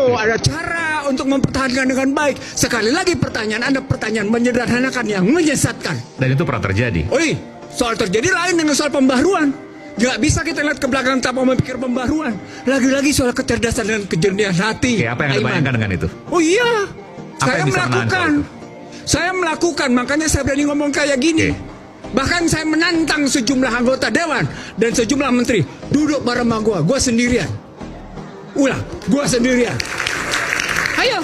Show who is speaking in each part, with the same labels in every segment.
Speaker 1: Oh, ada cara untuk mempertahankan dengan baik. Sekali lagi pertanyaan Anda pertanyaan menyederhanakan yang menyesatkan.
Speaker 2: Dan itu pernah terjadi.
Speaker 1: Oi, soal terjadi lain dengan soal pembaharuan. Gak bisa kita lihat ke belakang tanpa memikir pembaharuan. Lagi-lagi soal kecerdasan dan kejernihan hati.
Speaker 2: Oke, apa yang Anda bayangkan dengan itu?
Speaker 1: Oh iya,
Speaker 2: Apa
Speaker 1: saya
Speaker 2: yang bisa menahan
Speaker 1: melakukan. Saya melakukan, makanya saya berani ngomong kayak gini. Bahkan saya menantang sejumlah anggota dewan dan sejumlah menteri duduk bareng sama gua sendirian. Ulang, gua sendirian. Ayo,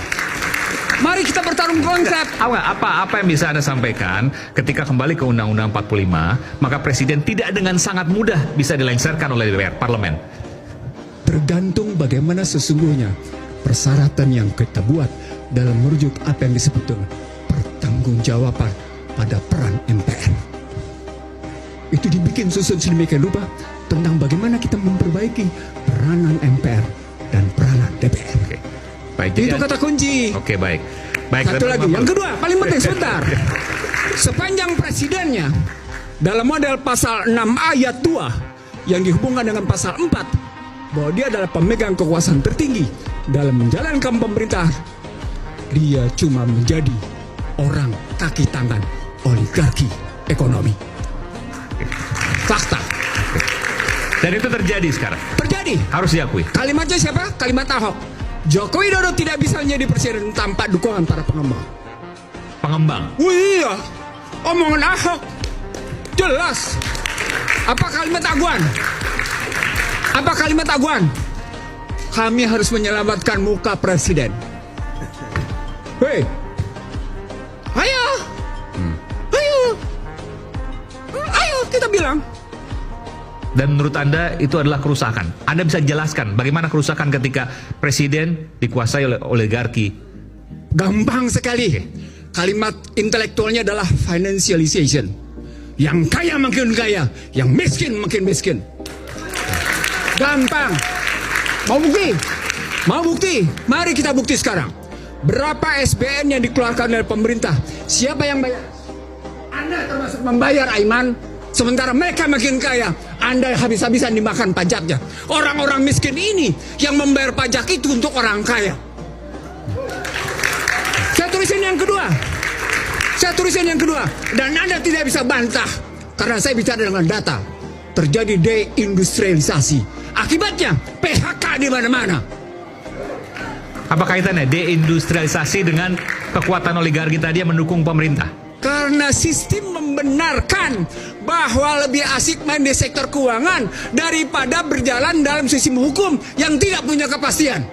Speaker 1: mari kita bertarung konsep.
Speaker 2: Apa yang bisa Anda sampaikan ketika kembali ke Undang-Undang 45, maka Presiden tidak dengan sangat mudah bisa dilengsarkan oleh DPR, Parlemen?
Speaker 1: Tergantung bagaimana sesungguhnya persyaratan yang kita buat dalam merujuk apa yang disebut dengan pertanggungjawaban pada peran MPR. Itu dibikin susun sedemikian rupa tentang bagaimana kita memperbaiki peranan MPR dan peranan DPR.
Speaker 2: Oke. Baik,
Speaker 1: Itu kata kunci.
Speaker 2: Oke, baik.
Speaker 1: Satu lagi, yang kedua, paling penting sebentar. Sepanjang presidennya dalam model pasal 6 ayat 2 yang dihubungkan dengan pasal 4 bahwa dia adalah pemegang kekuasaan tertinggi dalam menjalankan pemerintah, dia cuma menjadi orang kaki tangan oligarki ekonomi. Fakta.
Speaker 2: Dan itu terjadi sekarang.
Speaker 1: Terjadi.
Speaker 2: Harus diakui.
Speaker 1: Kalimatnya siapa? Kalimat Ahok. Joko Widodo tidak bisa menjadi presiden tanpa dukungan para pengembang.
Speaker 2: Pengembang.
Speaker 1: Iya, omongan Ahok jelas. Apa kalimat Aguan? Apa kalimat Aguan? Kami harus menyelamatkan muka presiden. Hei, ayo, ayo kita bilang.
Speaker 2: Dan menurut Anda itu adalah kerusakan. Anda bisa jelaskan bagaimana kerusakan ketika presiden dikuasai oleh oligarki?
Speaker 1: Gampang sekali. Kalimat intelektualnya adalah financialization. Yang kaya makin kaya, yang miskin makin miskin. Gampang. Mau bukti? Mau bukti? Mari kita bukti sekarang. Berapa SBN yang dikeluarkan oleh pemerintah? Siapa yang bayar? Anda termasuk membayar, Aiman. Sementara mereka makin kaya, Anda habis-habisan dimakan pajaknya. Orang-orang miskin ini yang membayar pajak itu untuk orang kaya. Saya tulisin yang kedua. Dan Anda tidak bisa bantah. Karena saya bicara dengan data. Terjadi deindustrialisasi. Akibatnya PHK di mana-mana.
Speaker 2: Apa kaitannya deindustrialisasi dengan kekuatan oligarki tadi yang mendukung pemerintah?
Speaker 1: Karena sistem membenarkan bahwa lebih asik main di sektor keuangan daripada berjalan dalam sistem hukum yang tidak punya kepastian.